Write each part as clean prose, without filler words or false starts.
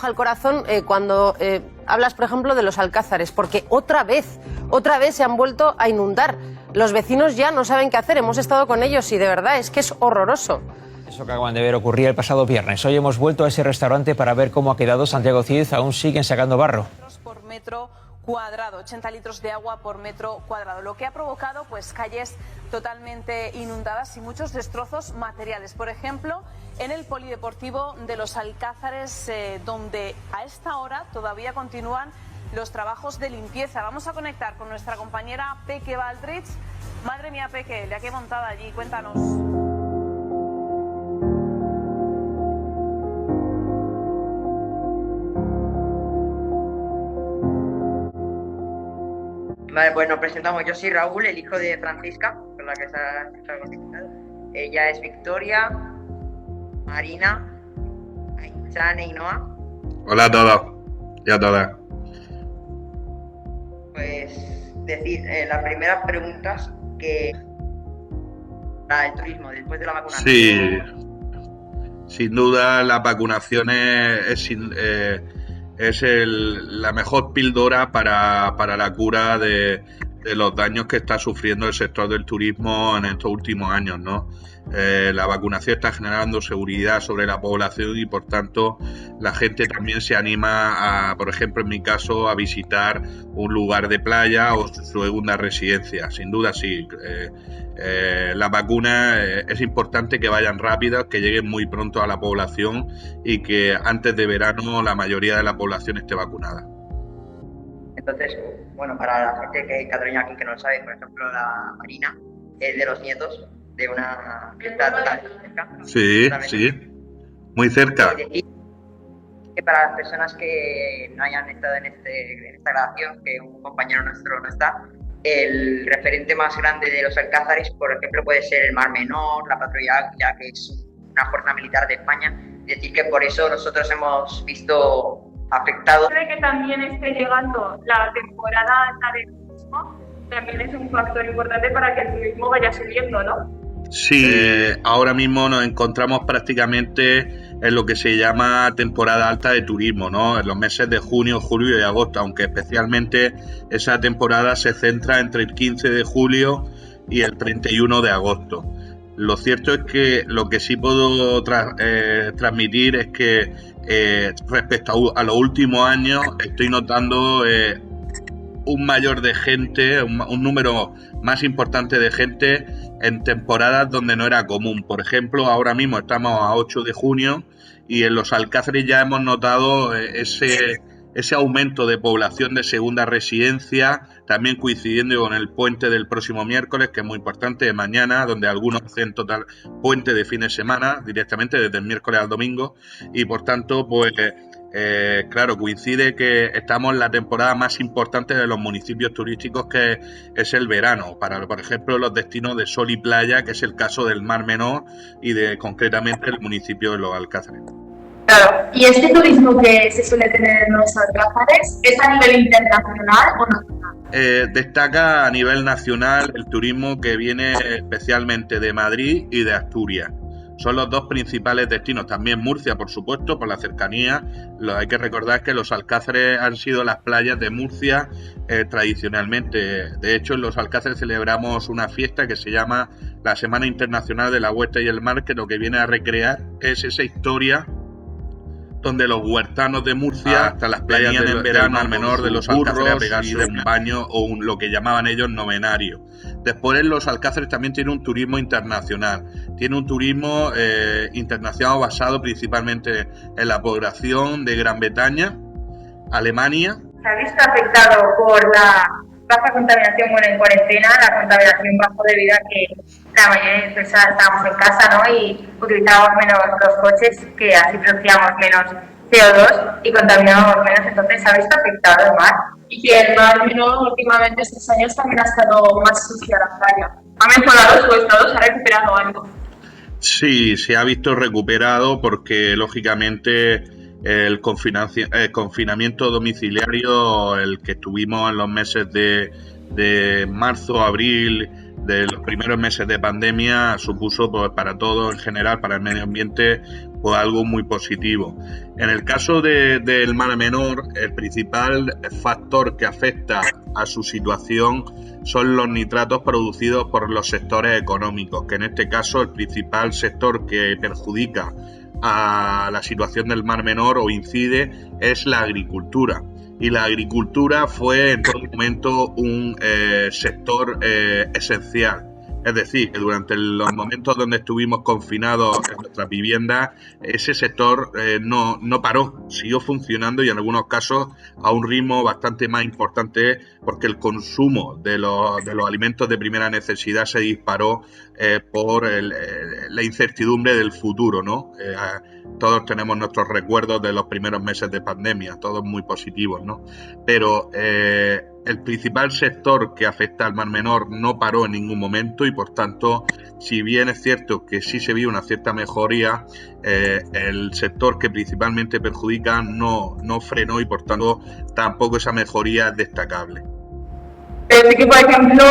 el corazón cuando hablas, por ejemplo, de los alcázares, porque otra vez se han vuelto a inundar. Los vecinos ya no saben qué hacer, hemos estado con ellos y de verdad es que es horroroso. Eso que acaban de ver ocurría el pasado viernes. Hoy hemos vuelto a ese restaurante para ver cómo ha quedado. Santiago Cid, aún siguen sacando barro. Por metro cuadrado, 80 litros de agua por metro cuadrado, lo que ha provocado pues calles totalmente inundadas y muchos destrozos materiales. Por ejemplo, en el polideportivo de los Alcázares, donde a esta hora todavía continúan los trabajos de limpieza. Vamos a conectar con nuestra compañera Peque Baldrich. Madre mía, Peque, la que he montado allí, cuéntanos. Vale, pues nos presentamos. Yo soy Raúl, el hijo de Francisca, con la que se ha conectado. Ella es Victoria, Marina, Aichan y Noah. Hola a todos y a todas. Pues decir, las primeras preguntas que para el turismo después de la vacunación. Sí, sin duda la vacunación es la mejor píldora para la cura de los daños que está sufriendo el sector del turismo en estos últimos años, ¿no? La vacunación está generando seguridad sobre la población y por tanto la gente también se anima a, por ejemplo en mi caso, a visitar un lugar de playa o su segunda residencia. Sin duda sí, las vacunas es importante que vayan rápidas, que lleguen muy pronto a la población y que antes de verano la mayoría de la población esté vacunada. Entonces, bueno, para la gente que Cataluña aquí que no lo sabe, por ejemplo, la Marina es de los nietos de una fiesta total cerca. Sí, sí, muy cerca. Que para las personas que no hayan estado en esta grabación, que un compañero nuestro no está, el referente más grande de los Alcázares, por ejemplo, puede ser el Mar Menor, la Patrulla Águila, que es una fuerza militar de España. Es decir, que por eso nosotros hemos visto afectados. Creo que también esté llegando la temporada alta de turismo, también es un factor importante para que el turismo vaya subiendo, ¿no? Sí, ahora mismo nos encontramos prácticamente en lo que se llama temporada alta de turismo, ¿no? En los meses de junio, julio y agosto, aunque especialmente esa temporada se centra entre el 15 de julio y el 31 de agosto. Lo cierto es que lo que sí puedo transmitir es que respecto a los últimos años estoy notando un mayor de gente, un número más importante de gente en temporadas donde no era común. Por ejemplo, ahora mismo estamos a 8 de junio y en los Alcázares ya hemos notado ese aumento de población de segunda residencia, también coincidiendo con el puente del próximo miércoles, que es muy importante, de mañana, donde algunos hacen total puente de fin de semana, directamente desde el miércoles al domingo, y por tanto, pues claro, coincide que estamos en la temporada más importante de los municipios turísticos, que es el verano, para, por ejemplo, los destinos de sol y playa, que es el caso del Mar Menor y concretamente el municipio de Los Alcázares. Claro, y este turismo que se suele tener en los Alcázares, ¿es a nivel internacional o nacional? Destaca a nivel nacional el turismo que viene especialmente de Madrid y de Asturias. Son los dos principales destinos, también Murcia, por supuesto, por la cercanía. Hay que recordar que los Alcázares han sido las playas de Murcia tradicionalmente. De hecho, en los Alcázares celebramos una fiesta que se llama la Semana Internacional de la Huerta y el Mar, que lo que viene a recrear es esa historia donde los huertanos de Murcia hasta las playas en verano al menor de los Alcázares a pegarse de un baño o lo que llamaban ellos novenario. Después los Alcázares también tienen un turismo internacional, tiene un turismo internacional basado principalmente en la población de Gran Bretaña, Alemania. ¿Se ha visto afectado por la baja contaminación, bueno, en cuarentena, la contaminación bajo debido a que la mayoría de personas estábamos en casa, ¿no? Y utilizábamos menos los coches, que así producíamos menos CO2 y contaminamos menos, entonces se ha visto afectado el mar. Y que el mar Menor últimamente estos años también ha estado más sucia la playa. ¿Ha mejorado su estado? ¿Se ha recuperado algo? Sí, se ha visto recuperado porque lógicamente el confinamiento domiciliario, el que estuvimos en los meses de marzo, abril de los primeros meses de pandemia supuso, pues, para todos en general, para el medio ambiente, pues algo muy positivo. En el caso del Mar Menor, el principal factor que afecta a su situación son los nitratos producidos por los sectores económicos, que en este caso el principal sector que perjudica a la situación del Mar Menor o incide es la agricultura. Y la agricultura fue en todo momento un sector esencial. Es decir, que durante los momentos donde estuvimos confinados en nuestras viviendas, ese sector no paró, siguió funcionando y en algunos casos a un ritmo bastante más importante, porque el consumo de los alimentos de primera necesidad se disparó por la incertidumbre del futuro, ¿no? Todos tenemos nuestros recuerdos de los primeros meses de pandemia, todos muy positivos, ¿no? Pero el principal sector que afecta al Mar Menor no paró en ningún momento y, por tanto, si bien es cierto que sí se vio una cierta mejoría, el sector que principalmente perjudica no frenó y, por tanto, tampoco esa mejoría es destacable. Pero sí que, por ejemplo,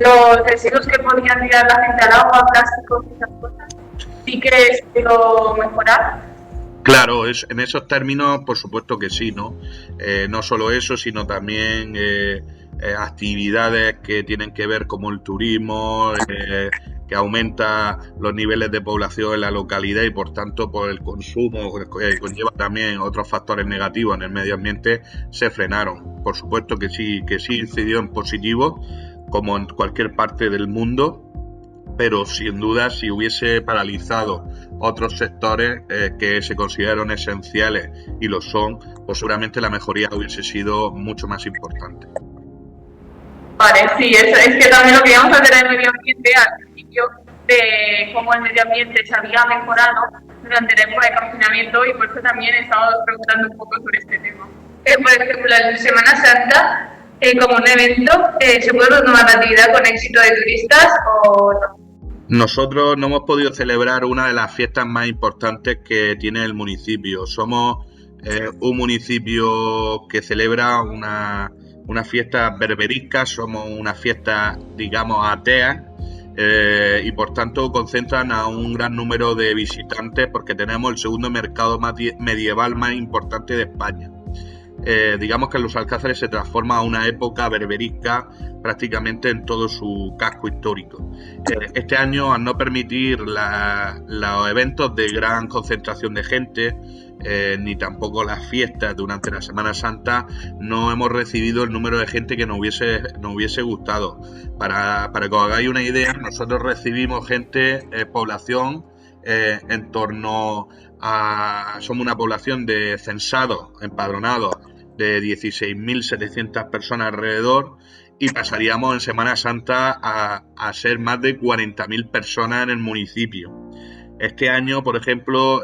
los residuos que podían tirar la gente al agua, plásticos y esas cosas, sí que se pudo mejorar. Claro, en esos términos, por supuesto que sí, ¿no? No solo eso, sino también actividades que tienen que ver como el turismo, que aumenta los niveles de población en la localidad y, por tanto, por el consumo, que conlleva también otros factores negativos en el medio ambiente, se frenaron. Por supuesto que sí incidió en positivo, como en cualquier parte del mundo, pero sin duda, si hubiese paralizado otros sectores que se consideran esenciales y lo son, pues seguramente la mejoría hubiese sido mucho más importante. Vale, sí, es que también lo que íbamos a hacer en el medio ambiente al principio, de cómo el medio ambiente se había mejorado durante la época de confinamiento, y por eso también he estado preguntando un poco sobre este tema. Por ejemplo, en Semana Santa, como un evento, ¿se puede retomar la actividad con éxito de turistas o no? Nosotros no hemos podido celebrar una de las fiestas más importantes que tiene el municipio. Somos un municipio que celebra una fiesta berberisca, somos una fiesta, digamos, atea, y por tanto concentran a un gran número de visitantes porque tenemos el segundo mercado medieval más importante de España. Digamos que Los Alcázares se transforma a una época berberisca prácticamente en todo su casco histórico. Este año, al no permitir los eventos de gran concentración de gente, ni tampoco las fiestas durante la Semana Santa, no hemos recibido el número de gente que nos hubiese gustado. Para que os hagáis una idea, nosotros recibimos gente, población, en torno a... Somos una población de censados, empadronados, de 16.700 personas alrededor, y pasaríamos en Semana Santa a ser más de 40.000 personas en el municipio. Este año, por ejemplo,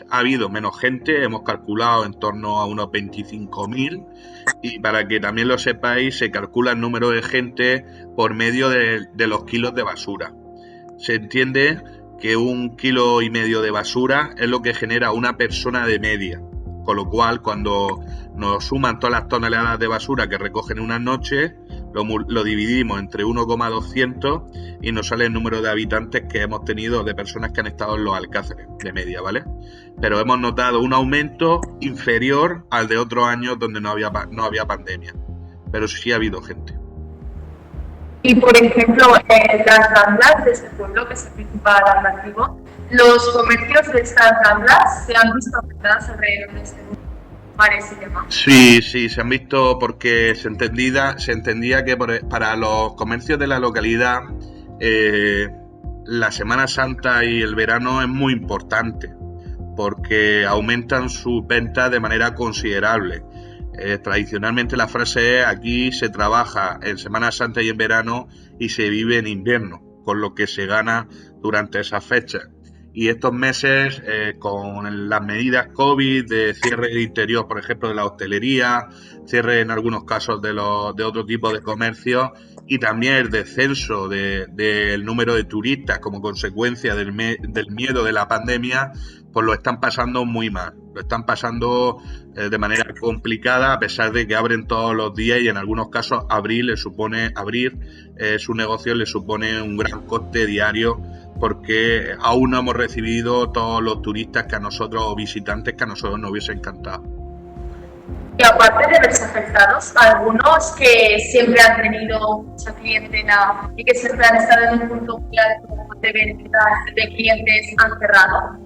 ha habido menos gente, hemos calculado en torno a unos 25.000, y para que también lo sepáis, se calcula el número de gente por medio de los kilos de basura. Se entiende que 1,5 kilos de basura es lo que genera una persona de media, con lo cual cuando nos suman todas las toneladas de basura que recogen una noche, lo dividimos entre 1,200 y nos sale el número de habitantes que hemos tenido, de personas que han estado en Los Alcázares, de media, ¿vale? Pero hemos notado un aumento inferior al de otros años donde no había pandemia, pero sí ha habido gente. Y por ejemplo, en las ramblas de este pueblo, que es el principal atractivo, los comercios de estas ramblas se han visto afectados alrededor de este bares y demás. Sí, se han visto porque se entendía que para los comercios de la localidad la Semana Santa y el verano es muy importante porque aumentan sus ventas de manera considerable. Tradicionalmente la frase es: aquí se trabaja en Semana Santa y en verano y se vive en invierno, con lo que se gana durante esas fechas. Y estos meses, con las medidas COVID de cierre de interior, por ejemplo, de la hostelería, cierre en algunos casos de otro tipo de comercios, y también el descenso del número de turistas como consecuencia del miedo de la pandemia, pues lo están pasando muy mal. Lo están pasando de manera complicada, a pesar de que abren todos los días y en algunos casos abrir su negocio le supone un gran coste diario, porque aún no hemos recibido todos los turistas que a nosotros, o visitantes que a nosotros nos hubiese encantado. Y aparte de los afectados, algunos que siempre han tenido mucha clientela y que siempre han estado en un punto muy alto de ventas de clientes, han cerrado.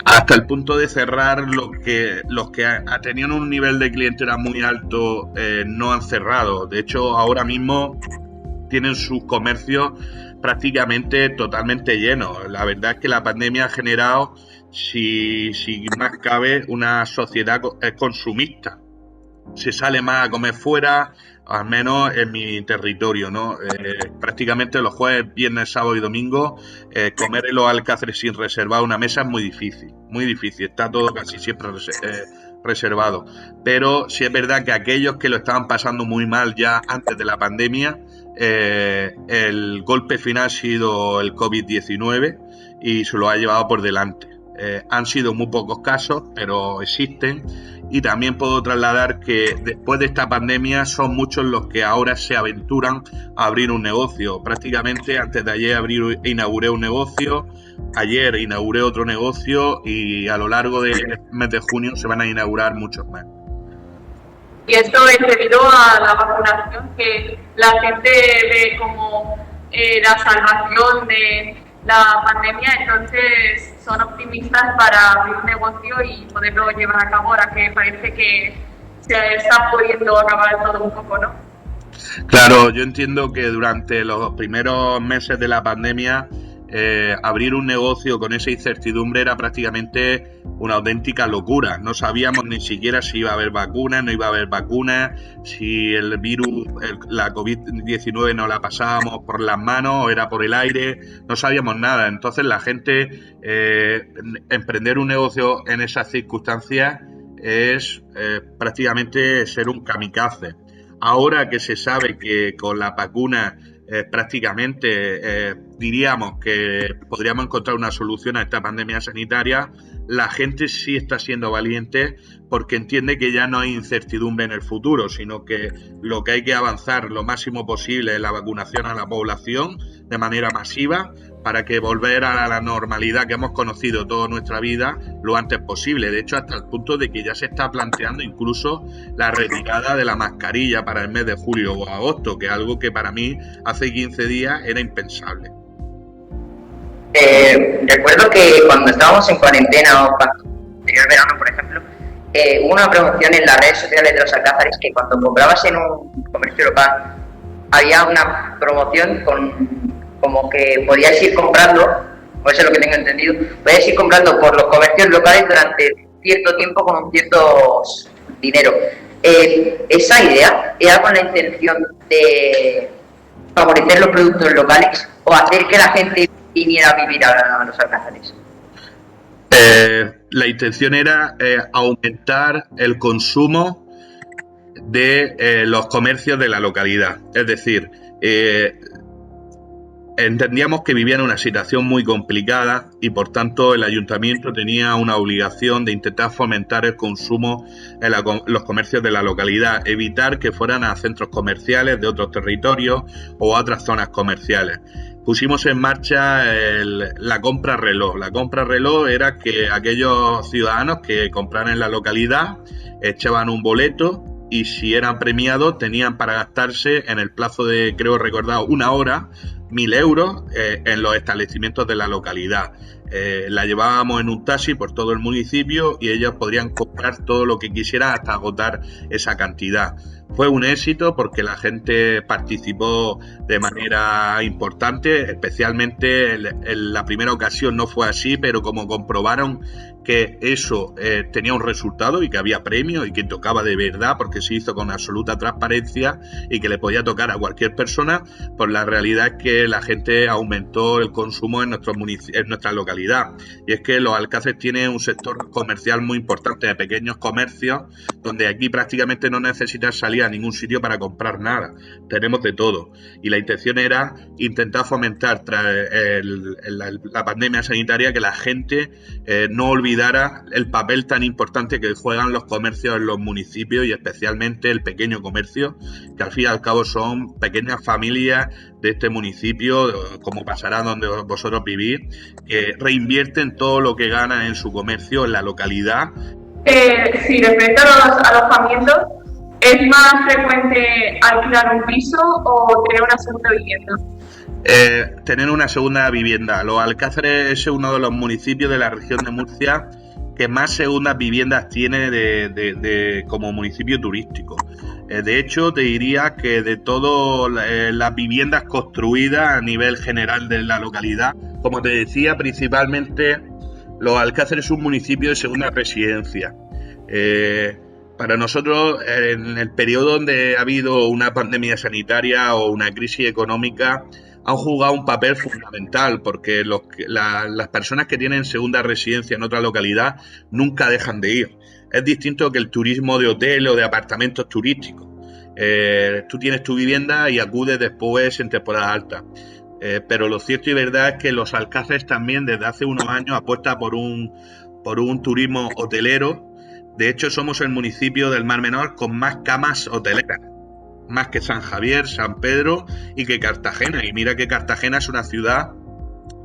Hasta el punto de cerrar, los que tenían un nivel de clientela muy alto no han cerrado. De hecho, ahora mismo tienen sus comercios prácticamente totalmente llenos. La verdad es que la pandemia ha generado, si más cabe, una sociedad consumista. Se sale más a comer fuera, al menos en mi territorio, ¿no? Prácticamente los jueves, viernes, sábado y domingo, comer en los Alcázares sin reservar una mesa es muy difícil, está todo casi siempre reservado. Pero sí es verdad que aquellos que lo estaban pasando muy mal ya antes de la pandemia, el golpe final ha sido el COVID-19 y se lo ha llevado por delante. Han sido muy pocos casos, pero existen. Y también puedo trasladar que después de esta pandemia son muchos los que ahora se aventuran a abrir un negocio. Prácticamente antes de ayer inauguré un negocio, ayer inauguré otro negocio y a lo largo del mes de junio se van a inaugurar muchos más. Y esto es debido a la vacunación, que la gente ve como la salvación de la pandemia, entonces son optimistas para abrir un negocio y poderlo llevar a cabo, ahora que parece que se está pudiendo acabar todo un poco, ¿no? Claro, yo entiendo que durante los primeros meses de la pandemia abrir un negocio con esa incertidumbre era prácticamente una auténtica locura. No sabíamos ni siquiera si iba a haber vacunas, no iba a haber vacunas, si el virus, la COVID-19 nos la pasábamos por las manos o era por el aire, no sabíamos nada. Entonces la gente, emprender un negocio en esas circunstancias es prácticamente ser un kamikaze. Ahora que se sabe que con la vacuna prácticamente diríamos que podríamos encontrar una solución a esta pandemia sanitaria, la gente sí está siendo valiente porque entiende que ya no hay incertidumbre en el futuro, sino que lo que hay que avanzar lo máximo posible es la vacunación a la población de manera masiva para que volver a la normalidad que hemos conocido toda nuestra vida lo antes posible. De hecho, hasta el punto de que ya se está planteando incluso la retirada de la mascarilla para el mes de julio o agosto, que es algo que para mí hace 15 días era impensable. Recuerdo que cuando estábamos en cuarentena o cuando anterior verano, por ejemplo, hubo una promoción en las redes sociales de los Alcázares que cuando comprabas en un comercio local había una promoción como que podías ir comprando, o eso es lo que tengo entendido, podías ir comprando por los comercios locales durante cierto tiempo con un cierto dinero. ¿Esa idea era con la intención de favorecer los productos locales o hacer que la gente viniera a vivir a los Alcázares? La intención era aumentar el consumo de los comercios de la localidad. Es decir, entendíamos que vivían una situación muy complicada y por tanto el ayuntamiento tenía una obligación de intentar fomentar el consumo en los comercios de la localidad, evitar que fueran a centros comerciales de otros territorios o a otras zonas comerciales. Pusimos en marcha la compra reloj. La compra reloj era que aquellos ciudadanos que compraran en la localidad echaban un boleto y si eran premiados tenían para gastarse en el plazo de, creo recordar, 1 hora, 1.000 euros en los establecimientos de la localidad. La llevábamos en un taxi por todo el municipio y ellos podrían comprar todo lo que quisieran hasta agotar esa cantidad. Fue un éxito porque la gente participó de manera importante, especialmente en la primera ocasión no fue así, pero como comprobaron que eso tenía un resultado y que había premio y que tocaba de verdad porque se hizo con absoluta transparencia y que le podía tocar a cualquier persona, pues la realidad es que la gente aumentó el consumo en nuestra localidad. Y es que los Alcáceres tienen un sector comercial muy importante de pequeños comercios, donde aquí prácticamente no necesitas salir a ningún sitio para comprar nada. Tenemos de todo. Y la intención era intentar fomentar tras la pandemia sanitaria que la gente no olvidara el papel tan importante que juegan los comercios en los municipios y especialmente el pequeño comercio, que al fin y al cabo son pequeñas familias de este municipio, como pasará donde vosotros vivís, que reinvierten todo lo que ganan en su comercio en la localidad. Sí, respecto a los alojamientos, ¿es más frecuente alquilar un piso o tener una segunda vivienda? Tener una segunda vivienda. Los Alcáceres es uno de los municipios de la región de Murcia que más segundas viviendas tiene como municipio turístico. De hecho, te diría que de todas las viviendas construidas a nivel general de la localidad, como te decía, principalmente los Alcáceres es un municipio de segunda residencia. Para nosotros, en el periodo donde ha habido una pandemia sanitaria o una crisis económica, han jugado un papel fundamental porque las personas que tienen segunda residencia en otra localidad nunca dejan de ir. Es distinto que el turismo de hotel o de apartamentos turísticos. Tú tienes tu vivienda y acudes después en temporada alta. Pero lo cierto y verdad es que los Alcáceres también desde hace unos años apuestan por un turismo hotelero. De hecho, somos el municipio del Mar Menor con más camas hoteleras, más que San Javier, San Pedro y que Cartagena. Y mira que Cartagena es una ciudad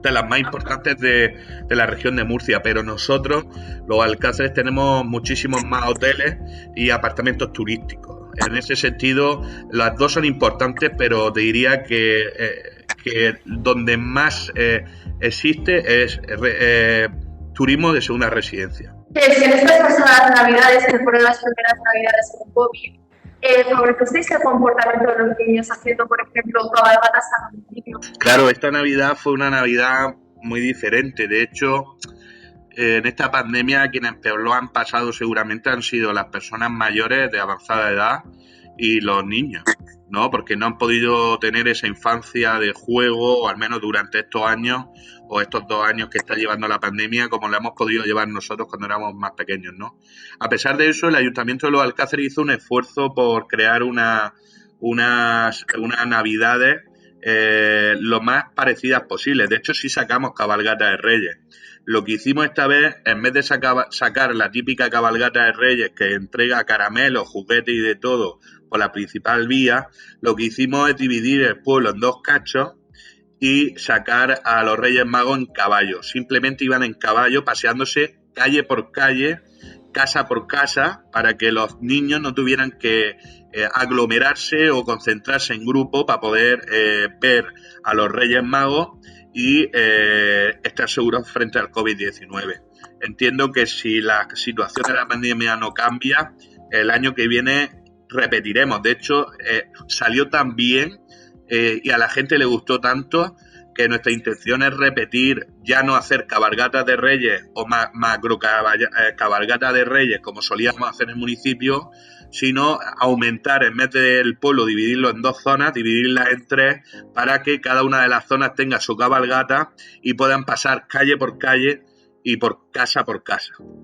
de las más importantes de la región de Murcia, pero nosotros, los Alcáceres, tenemos muchísimos más hoteles y apartamentos turísticos. En ese sentido, las dos son importantes, pero te diría que donde más existe es turismo de segunda residencia. Si en estas pasadas navidades, que fueron las primeras navidades con COVID, ¿favoreceis el comportamiento de los niños haciendo, por ejemplo, cabalgatas a los niños? Claro, esta Navidad fue una Navidad muy diferente. De hecho, en esta pandemia quienes peor lo han pasado seguramente han sido las personas mayores de avanzada edad y los niños, ¿no? Porque no han podido tener esa infancia de juego, o al menos durante estos años o estos 2 años que está llevando la pandemia, como la hemos podido llevar nosotros cuando éramos más pequeños, ¿no? A pesar de eso, el Ayuntamiento de los Alcáceres hizo un esfuerzo por crear unas navidades lo más parecidas posibles. De hecho, sí sacamos cabalgata de Reyes. Lo que hicimos esta vez, en vez de sacar la típica cabalgata de Reyes que entrega caramelos, juguetes y de todo por la principal vía, lo que hicimos es dividir el pueblo en 2 cachos y sacar a los Reyes Magos en caballo. Simplemente iban en caballo paseándose calle por calle, casa por casa, para que los niños no tuvieran que aglomerarse o concentrarse en grupo para poder ver a los Reyes Magos y estar seguros frente al COVID-19. Entiendo que si la situación de la pandemia no cambia, el año que viene repetiremos. De hecho, salió tan bien y a la gente le gustó tanto que nuestra intención es repetir, ya no hacer cabalgatas de Reyes o macro cabalgatas de Reyes como solíamos hacer en el municipio, sino aumentar, en vez del pueblo, dividirlo en 2 zonas, dividirlas en 3, para que cada una de las zonas tenga su cabalgata y puedan pasar calle por calle y por casa.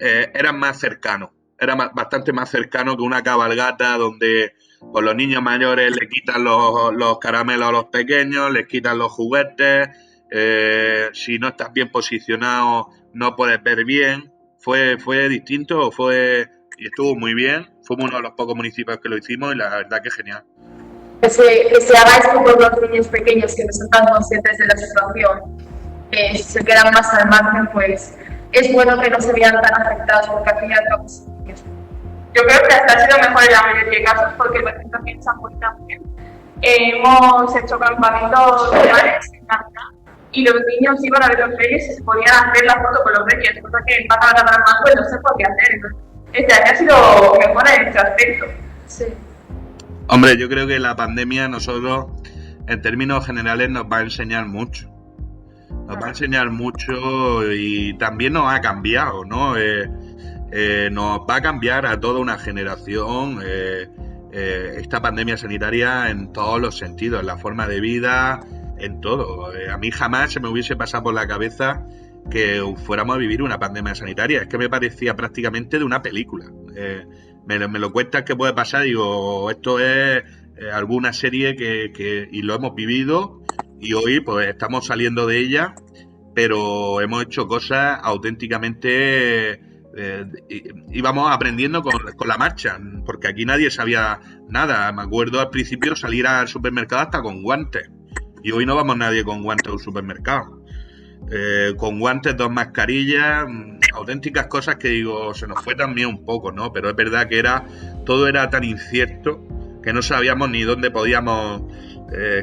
Eran más cercanos, era bastante más cercano que una cabalgata donde pues, los niños mayores le quitan los caramelos a los pequeños, les quitan los juguetes, si no estás bien posicionado no puedes ver bien. Fue distinto, y estuvo muy bien. Fuimos uno de los pocos municipios que lo hicimos y la verdad que genial. Que se haga esto por los niños pequeños que no son tan conscientes de la situación, que se quedan más al margen, pues es bueno que no se vean tan afectados, porque al fin y al cabo son niños. Yo creo que hasta ha sido mejor en la mayoría de casos, porque por ejemplo aquí en San Juan también hemos hecho campamentos lugares en Navidad y los niños iban a ver los reyes y se podían hacer la foto con los reyes, cosa que en Pata de más pues no se podía hacer. Entonces, este año ha sido mejor en este aspecto. Sí. Hombre, yo creo que la pandemia a nosotros, en términos generales, nos va a enseñar mucho. Nos va a enseñar mucho y también nos ha cambiado, ¿no? Nos va a cambiar a toda una generación esta pandemia sanitaria en todos los sentidos, en la forma de vida, en todo. A mí jamás se me hubiese pasado por la cabeza que fuéramos a vivir una pandemia sanitaria. Es que me parecía prácticamente de una película. Me lo cuentas que puede pasar, digo, esto es alguna serie y lo hemos vivido y hoy pues estamos saliendo de ella, pero hemos hecho cosas auténticamente... íbamos aprendiendo con la marcha, porque aquí nadie sabía nada. Me acuerdo al principio salir al supermercado hasta con guantes, y hoy no vamos nadie con guantes a un supermercado. Con guantes, 2 mascarillas, auténticas cosas que digo, se nos fue también un poco, ¿no? Pero es verdad que todo era tan incierto que no sabíamos ni dónde podíamos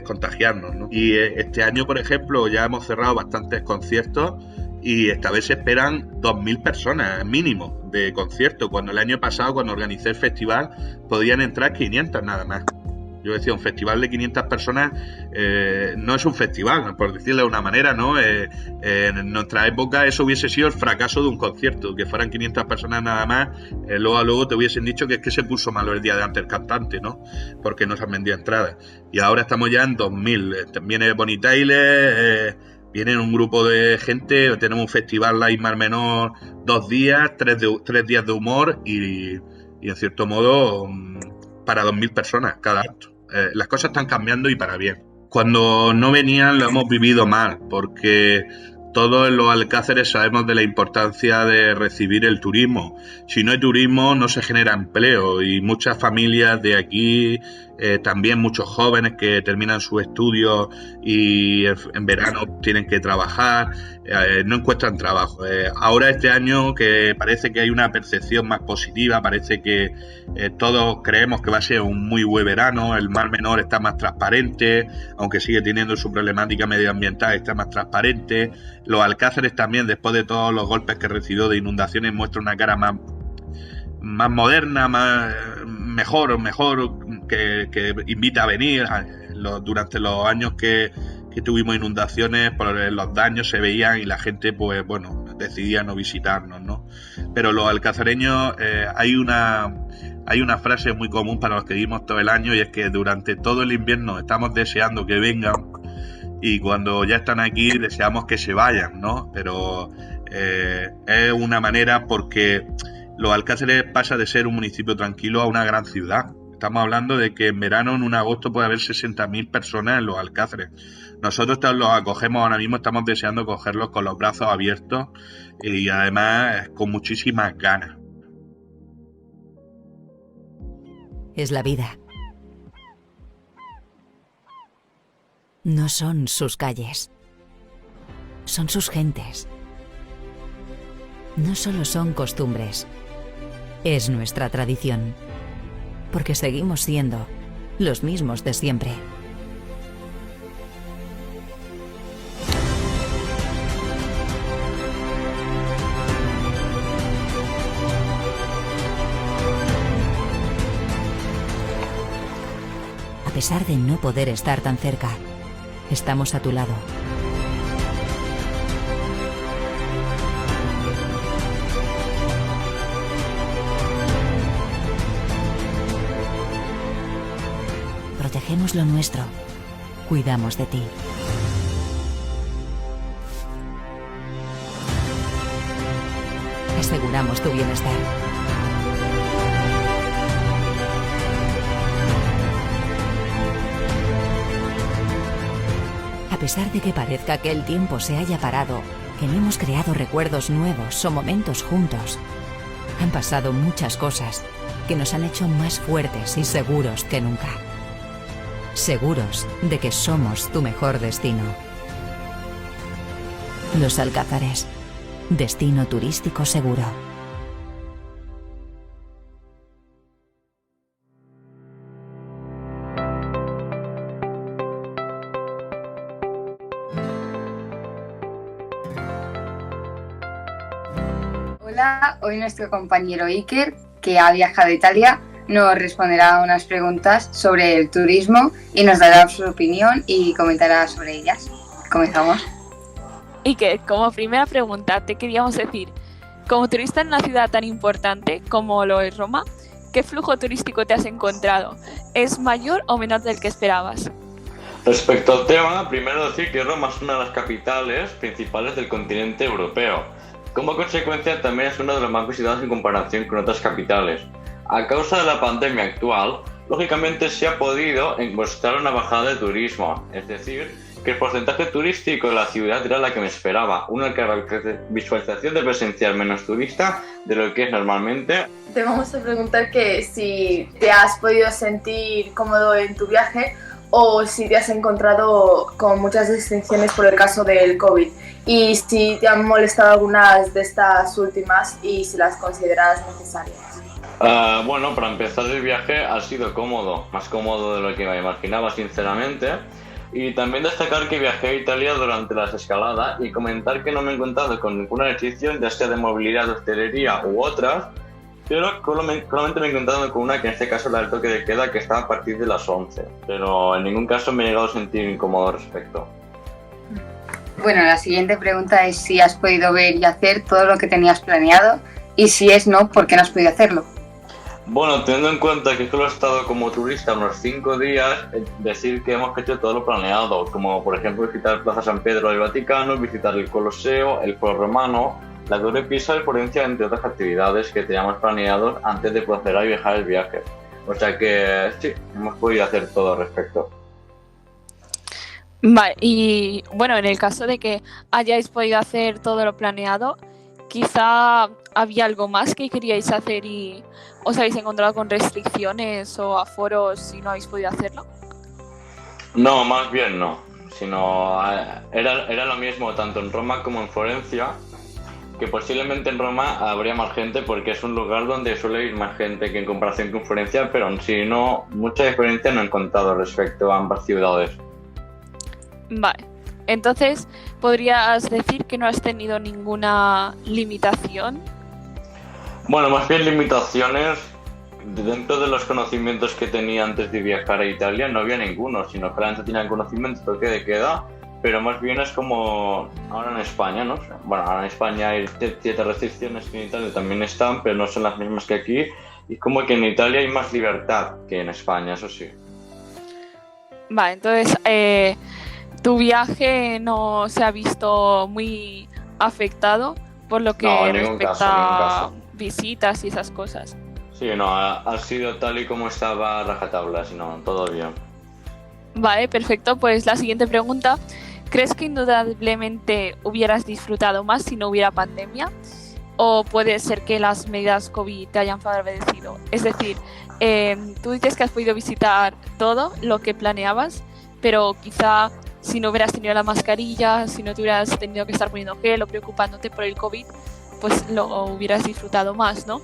contagiarnos, ¿no? Y este año, por ejemplo, ya hemos cerrado bastantes conciertos y esta vez se esperan 2.000 personas mínimo de concierto, cuando el año pasado, cuando organicé el festival, podían entrar 500 nada más. Yo decía, un festival de 500 personas no es un festival, por decirlo de una manera, ¿no? En nuestra época eso hubiese sido el fracaso de un concierto, que fueran 500 personas nada más. Luego te hubiesen dicho que es que se puso malo el día de antes el cantante, ¿no? Porque no se han vendido entradas. Y ahora estamos ya en 2.000. Viene Bonnie Tyler, viene un grupo de gente, tenemos un festival live Mar Menor 2 días, 3 días de humor y en cierto modo para 2.000 personas cada acto. Las cosas están cambiando y para bien. Cuando no venían lo hemos vivido mal, porque todos en los Alcázares sabemos de la importancia de recibir el turismo. Si no hay turismo no se genera empleo, y muchas familias de aquí, también muchos jóvenes que terminan sus estudios y en verano tienen que trabajar, no encuentran trabajo. Ahora este año, que parece que hay una percepción más positiva, parece que todos creemos que va a ser un muy buen verano, el Mar Menor está más transparente, aunque sigue teniendo su problemática medioambiental, está más transparente. Los Alcázares también, después de todos los golpes que recibió de inundaciones, muestra una cara más moderna, mejor, que invita a venir. Durante los años que tuvimos inundaciones, por los daños se veían y la gente, pues bueno, decidía no visitarnos, ¿no? Pero los alcazareños, hay una frase muy común para los que vivimos todo el año, y es que durante todo el invierno estamos deseando que vengan, y cuando ya están aquí deseamos que se vayan, ¿no? Pero es una manera, porque los Alcázares pasa de ser un municipio tranquilo a una gran ciudad. Estamos hablando de que en verano, en un agosto, puede haber 60.000 personas en los Alcázares. Nosotros los acogemos ahora mismo, estamos deseando cogerlos con los brazos abiertos y además con muchísimas ganas. Es la vida. No son sus calles, son sus gentes. No solo son costumbres, es nuestra tradición, porque seguimos siendo los mismos de siempre. A pesar de no poder estar tan cerca, estamos a tu lado. Protegemos lo nuestro, cuidamos de ti. Aseguramos tu bienestar. A pesar de que parezca que el tiempo se haya parado, que no hemos creado recuerdos nuevos o momentos juntos, han pasado muchas cosas que nos han hecho más fuertes y seguros que nunca. Seguros de que somos tu mejor destino. Los Alcázares, destino turístico seguro. Hola, hoy nuestro compañero Iker, que ha viajado a Italia, nos responderá a unas preguntas sobre el turismo y nos dará su opinión y comentará sobre ellas. Comenzamos. Y que como primera pregunta te queríamos decir, como turista en una ciudad tan importante como lo es Roma, ¿qué flujo turístico te has encontrado? ¿Es mayor o menor del que esperabas? Respecto al tema, primero decir que Roma es una de las capitales principales del continente europeo. Como consecuencia, también es una de las más visitadas en comparación con otras capitales. A causa de la pandemia actual, lógicamente se ha podido mostrar una bajada de turismo, es decir, que el porcentaje turístico de la ciudad era la que me esperaba, una visualización de presenciar menos turista de lo que es normalmente. Te vamos a preguntar que si te has podido sentir cómodo en tu viaje o si te has encontrado con muchas restricciones por el caso del COVID y si te han molestado algunas de estas últimas y si las consideras necesarias. Bueno, para empezar el viaje ha sido cómodo, más cómodo de lo que me imaginaba sinceramente. Y también destacar que viajé a Italia durante la desescalada y comentar que no me he encontrado con ninguna restricción, ya sea de movilidad, de hostelería u otras, pero solamente me he encontrado con una, que en este caso la del toque de queda, que está a partir de las 11, pero en ningún caso me he llegado a sentir incómodo al respecto. Bueno, la siguiente pregunta es si has podido ver y hacer todo lo que tenías planeado y si es no, ¿por qué no has podido hacerlo? Bueno, teniendo en cuenta que solo he estado como turista unos 5 días, decir que hemos hecho todo lo planeado, como por ejemplo visitar Plaza San Pedro del Vaticano, visitar el Coloseo, el Foro Romano, la Torre Pisa y Florencia, entre otras actividades que teníamos planeados antes de proceder a viajar el viaje. O sea que sí, hemos podido hacer todo al respecto. Vale, y bueno, en el caso de que hayáis podido hacer todo lo planeado, quizá había algo más que queríais hacer y os habéis encontrado con restricciones o aforos y no habéis podido hacerlo. No, más bien no, sino era lo mismo tanto en Roma como en Florencia, que posiblemente en Roma habría más gente porque es un lugar donde suele ir más gente que en comparación con Florencia, pero en sí no, mucha diferencia no he encontrado respecto a ambas ciudades. Vale, entonces, ¿podrías decir que no has tenido ninguna limitación? Bueno, más bien limitaciones dentro de los conocimientos que tenía antes de viajar a Italia, no había ninguno, sino que antes tenía el conocimiento toque de queda, pero más bien es como ahora en España, ¿no? Bueno, ahora en España hay ciertas restricciones que en Italia también están, pero no son las mismas que aquí, y como que en Italia hay más libertad que en España, eso sí. Vale, entonces tu viaje no se ha visto muy afectado por lo que respecta a visitas y esas cosas. Sí, no, ha sido tal y como estaba a rajatabla, sino todo bien. Vale, perfecto. Pues la siguiente pregunta. ¿Crees que indudablemente hubieras disfrutado más si no hubiera pandemia? ¿O puede ser que las medidas COVID te hayan favorecido? Es decir, tú dices que has podido visitar todo lo que planeabas, pero quizá si no hubieras tenido la mascarilla, si no te hubieras tenido que estar poniendo gel o preocupándote por el COVID, pues lo hubieras disfrutado más, ¿no?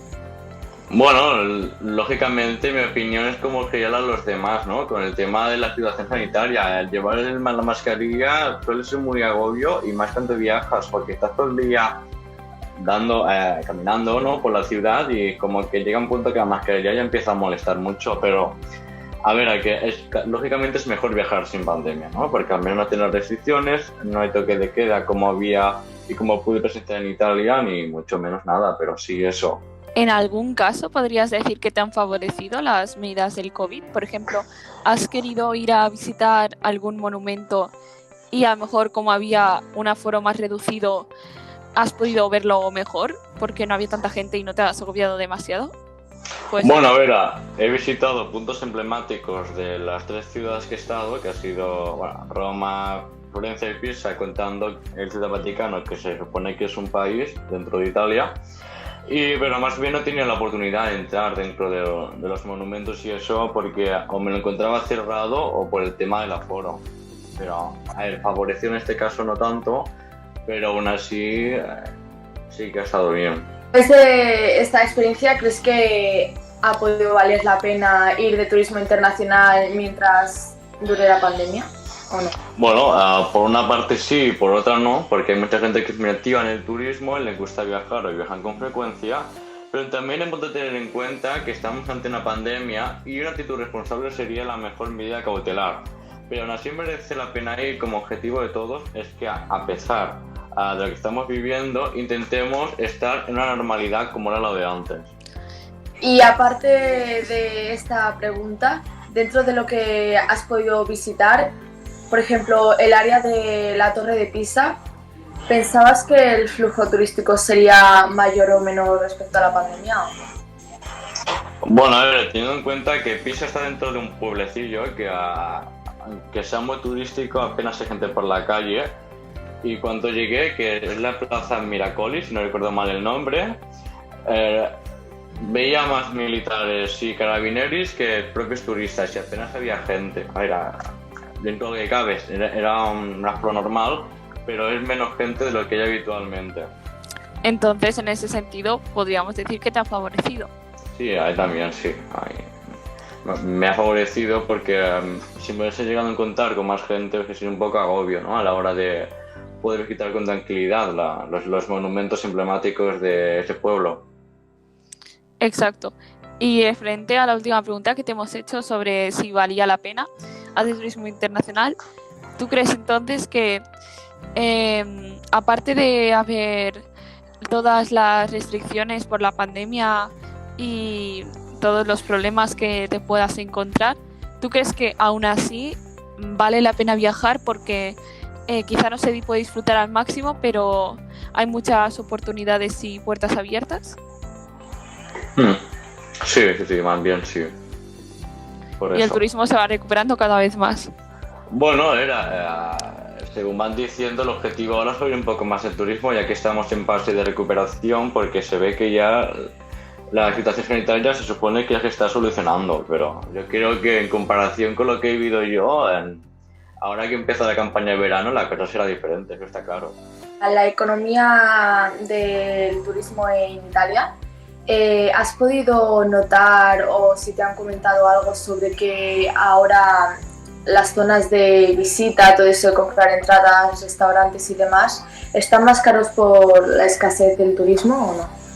Bueno, lógicamente mi opinión es como que ya los demás, ¿no? Con el tema de la situación sanitaria, el llevar la mascarilla suele ser muy agobio y más cuando viajas, porque estás todo el día caminando, ¿no? Por la ciudad y como que llega un punto que la mascarilla ya empieza a molestar mucho, pero a ver, lógicamente es mejor viajar sin pandemia, ¿no? Porque al menos no tiene restricciones, no hay toque de queda como había y como pude presenciar en Italia, ni mucho menos nada, pero sí eso. ¿En algún caso podrías decir que te han favorecido las medidas del COVID? Por ejemplo, ¿has querido ir a visitar algún monumento y a lo mejor como había un aforo más reducido, has podido verlo mejor porque no había tanta gente y no te has agobiado demasiado? Pues bueno, a ver, he visitado puntos emblemáticos de las 3 ciudades que he estado, que ha sido Roma, Florencia y Pisa, contando el Ciudad Vaticano, que se supone que es un país dentro de Italia. Pero más bien no tenía la oportunidad de entrar dentro de los monumentos y eso porque o me lo encontraba cerrado o por el tema del aforo. Pero a ver, favoreció en este caso no tanto, pero aún así sí que ha estado bien. ¿Desde esta experiencia crees que ha podido valer la pena ir de turismo internacional mientras dure la pandemia o no? Bueno, por una parte sí, por otra no, porque hay mucha gente que es muy activa en el turismo y les gusta viajar o viajan con frecuencia, pero también hemos de tener en cuenta que estamos ante una pandemia y una actitud responsable sería la mejor medida cautelar. Pero aún así merece la pena ir como objetivo de todos, es que a pesar de lo que estamos viviendo, intentemos estar en una normalidad como era lo de antes. Y aparte de esta pregunta, dentro de lo que has podido visitar, por ejemplo, el área de la Torre de Pisa, ¿pensabas que el flujo turístico sería mayor o menor respecto a la pandemia? Bueno, a ver, teniendo en cuenta que Pisa está dentro de un pueblecillo que aunque sea muy turístico, apenas hay gente por la calle. Y cuando llegué, que es la Plaza Miracolis, si no recuerdo mal el nombre, veía más militares y carabineros que propios turistas y apenas había gente. Era, dentro de lo que cabe, era un afro normal, pero es menos gente de lo que hay habitualmente. Entonces, en ese sentido, podríamos decir que te ha favorecido. Sí, ahí también, sí. Me ha favorecido porque si me hubiese llegado a encontrar con más gente, hubiese sido un poco agobio, ¿no? A la hora de poder visitar con tranquilidad los monumentos emblemáticos de ese pueblo. Exacto. Y frente a la última pregunta que te hemos hecho sobre si valía la pena hacer turismo internacional, ¿tú crees entonces que, aparte de haber todas las restricciones por la pandemia y todos los problemas que te puedas encontrar, ¿tú crees que aún así vale la pena viajar porque quizá no se puede disfrutar al máximo, pero hay muchas oportunidades y puertas abiertas? Sí, más bien sí. Por y eso. el turismo se va recuperando cada vez más. Bueno, según van diciendo, el objetivo ahora es subir un poco más el turismo, ya que estamos en fase de recuperación, porque se ve que ya la situación sanitaria se supone que ya se está solucionando, pero yo creo que en comparación con lo que he vivido yo, ahora que empieza la campaña de verano, la cosa será diferente, eso está claro. La economía del turismo en Italia, ¿has podido notar o si te han comentado algo sobre que ahora las zonas de visita, todo eso de comprar entradas, restaurantes y demás, están más caros por la escasez del turismo o no?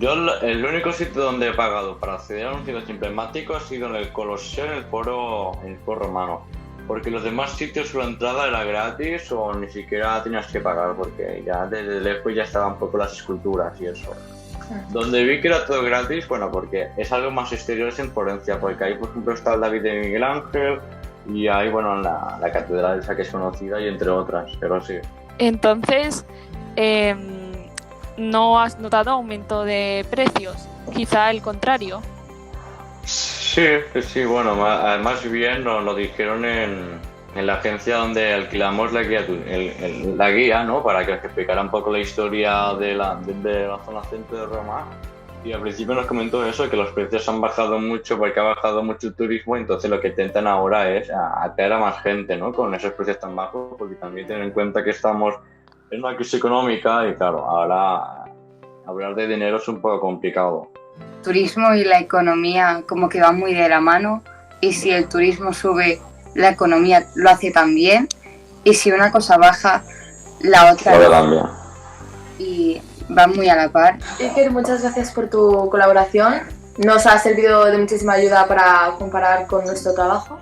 Yo el único sitio donde he pagado para acceder a un sitio emblemático ha sido en el Coloseo, en el foro romano, porque los demás sitios la entrada era gratis o ni siquiera tenías que pagar, porque ya desde lejos ya estaban un poco las esculturas y eso. Donde vi que era todo gratis, bueno, porque es algo más exterior, es en Florencia, porque ahí por ejemplo está el David de Miguel Ángel y ahí, bueno, la catedral esa que es conocida y entre otras, pero sí. Entonces, ¿no has notado aumento de precios? Quizá el contrario. Sí, bueno, más bien nos lo dijeron en la agencia donde alquilamos la guía, ¿no? Para que nos explicara un poco la historia de la zona centro de Roma. Y al principio nos comentó eso, que los precios han bajado mucho porque ha bajado mucho el turismo, entonces lo que intentan ahora es atraer a más gente, ¿no? Con esos precios tan bajos, porque también tienen en cuenta que estamos en una crisis económica y claro, ahora hablar de dinero es un poco complicado. Turismo y la economía como que van muy de la mano, y si el turismo sube, la economía lo hace también, y si una cosa baja, la otra cambia. Y van muy a la par. Iker, muchas gracias por tu colaboración. Nos ha servido de muchísima ayuda para comparar con nuestro trabajo.